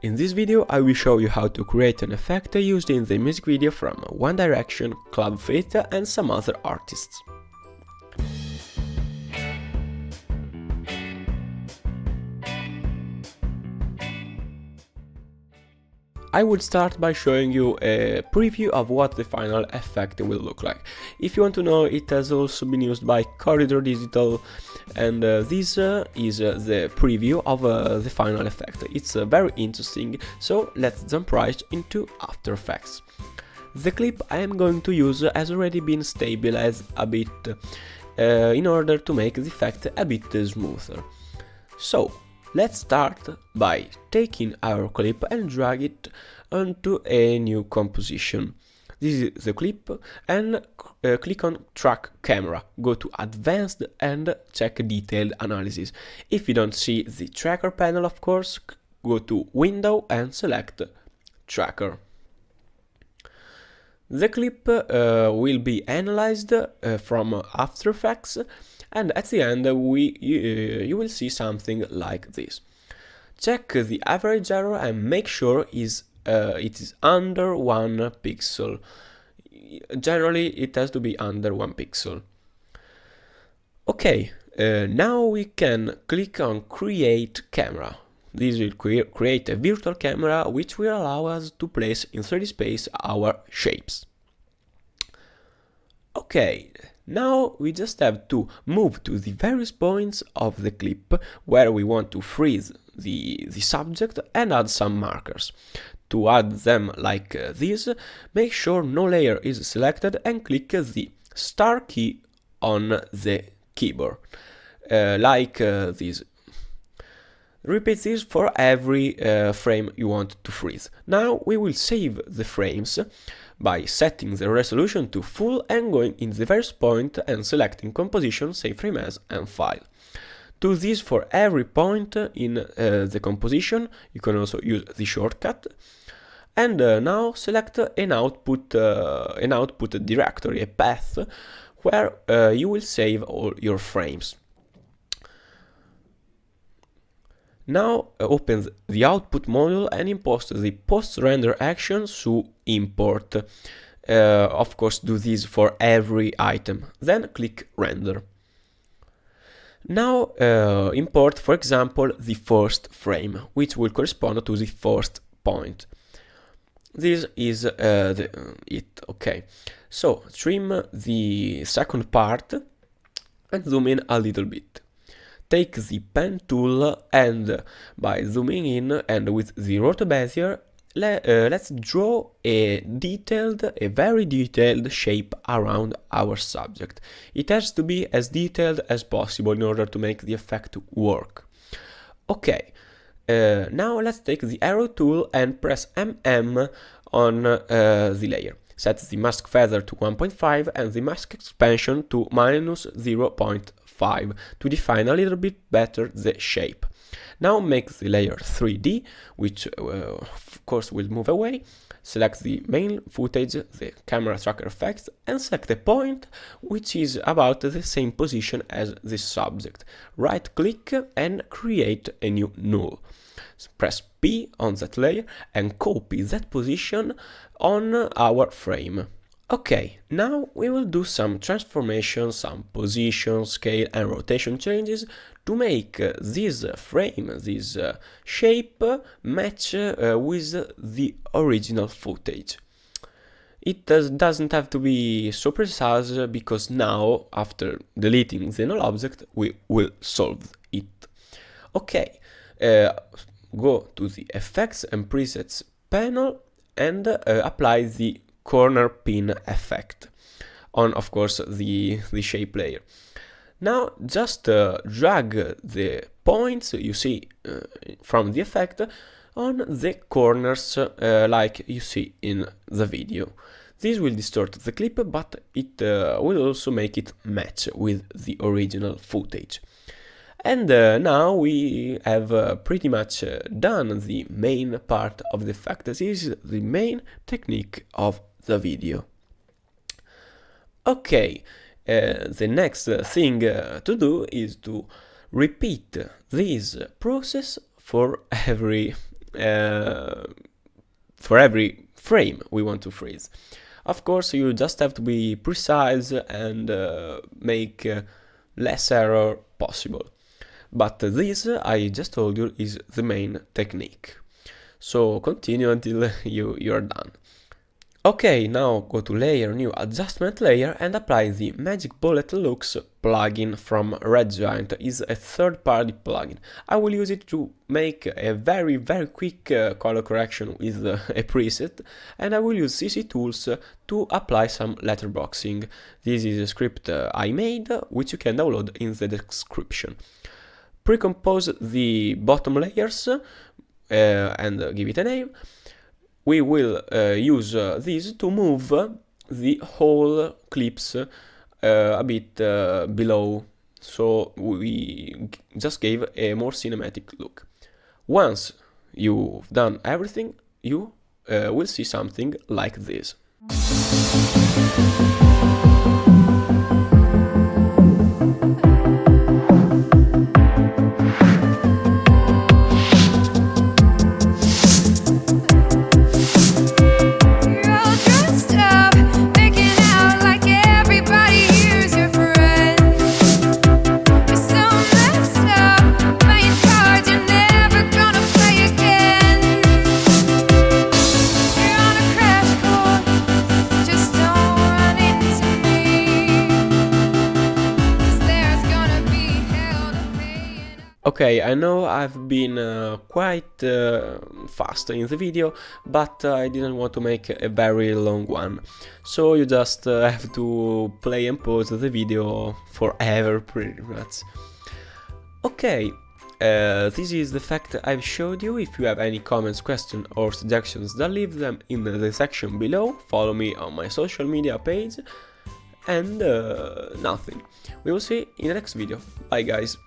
In this video I will show you how to create an effect used in the music video from One Direction, Club Fit and some other artists. I would start by showing you a preview of what the final effect will look like. If you want to know, it has also been used by Corridor Digital, and this is the preview of the final effect. It's very interesting, so let's jump right into After Effects. The clip I am going to use has already been stabilized a bit in order to make the effect a bit smoother. So let's start by taking our clip and drag it onto a new composition. This is the clip, and click on Track Camera, go to Advanced and check Detailed Analysis. If you don't see the Tracker panel, of course, go to Window and select Tracker. The clip will be analyzed from After Effects, and at the end you will see something like this. Check the average error and make sure it is under 1 pixel. Generally it has to be under 1 pixel. Okay, now we can click on Create Camera. This will create a virtual camera which will allow us to place in 3D space our shapes. Okay, now we just have to move to the various points of the clip where we want to freeze the subject and add some markers. To add them like this, make sure no layer is selected and click the star key on the keyboard, like this. Repeat this for every frame you want to freeze. Now we will save the frames by setting the resolution to full and going in the various point and selecting Composition, Save Frame As and File. Do this for every point in the composition. You can also use the shortcut. And now select an output directory, a path, where you will save all your frames. Now open the output module and import the post-render action through import. Of course, do this for every item. Then click render. Now import, for example, the first frame, which will correspond to the first point. This is it. Okay, so trim the second part and zoom in a little bit. Take the pen tool and by zooming in and with the roto bezier, let's draw a very detailed shape around our subject. It has to be as detailed as possible in order to make the effect work. Okay, now let's take the arrow tool and press MM on the layer. Set the mask feather to 1.5 and the mask expansion to -0.5 to define a little bit better the shape. Now make the layer 3D, which of course will move away. Select the main footage, the camera tracker effects, and select a point which is about the same position as the subject. Right click and create a new null. Press P on that layer and copy that position on our frame. Okay, now we will do some transformation, some position, scale and rotation changes to make this frame, this shape match with the original footage. It doesn't have to be so precise because now, after deleting the null object, we will solve it. Okay, go to the Effects and Presets panel and apply the corner pin effect on, of course, the shape layer. Now just drag the points you see from the effect on the corners like you see in the video. This will distort the clip, but it will also make it match with the original footage. And now we have pretty much done the main part of the effect. This is the main technique of the video. Okay, the next thing to do is to repeat this process for every for every frame we want to freeze. Of course, you just have to be precise and make less error possible. But this, I just told you, is the main technique. So continue until you're done. Okay, now go to Layer, New Adjustment Layer, and apply the Magic Bullet Looks plugin from Red Giant. It's a third-party plugin. I will use it to make a very quick color correction with a preset, and I will use CC Tools to apply some letterboxing. This is a script I made, which you can download in the description. Pre-compose the bottom layers and give it a name. We will use this to move the whole clips a bit below, so we just gave a more cinematic look. Once you've done everything, you will see something like this. Okay, I know I've been quite fast in the video, but I didn't want to make a very long one. So you just have to play and pause the video forever, pretty much. Okay, this is the fact I've showed you. If you have any comments, questions or suggestions, then leave them in the section below. Follow me on my social media page. And nothing. We will see in the next video. Bye guys.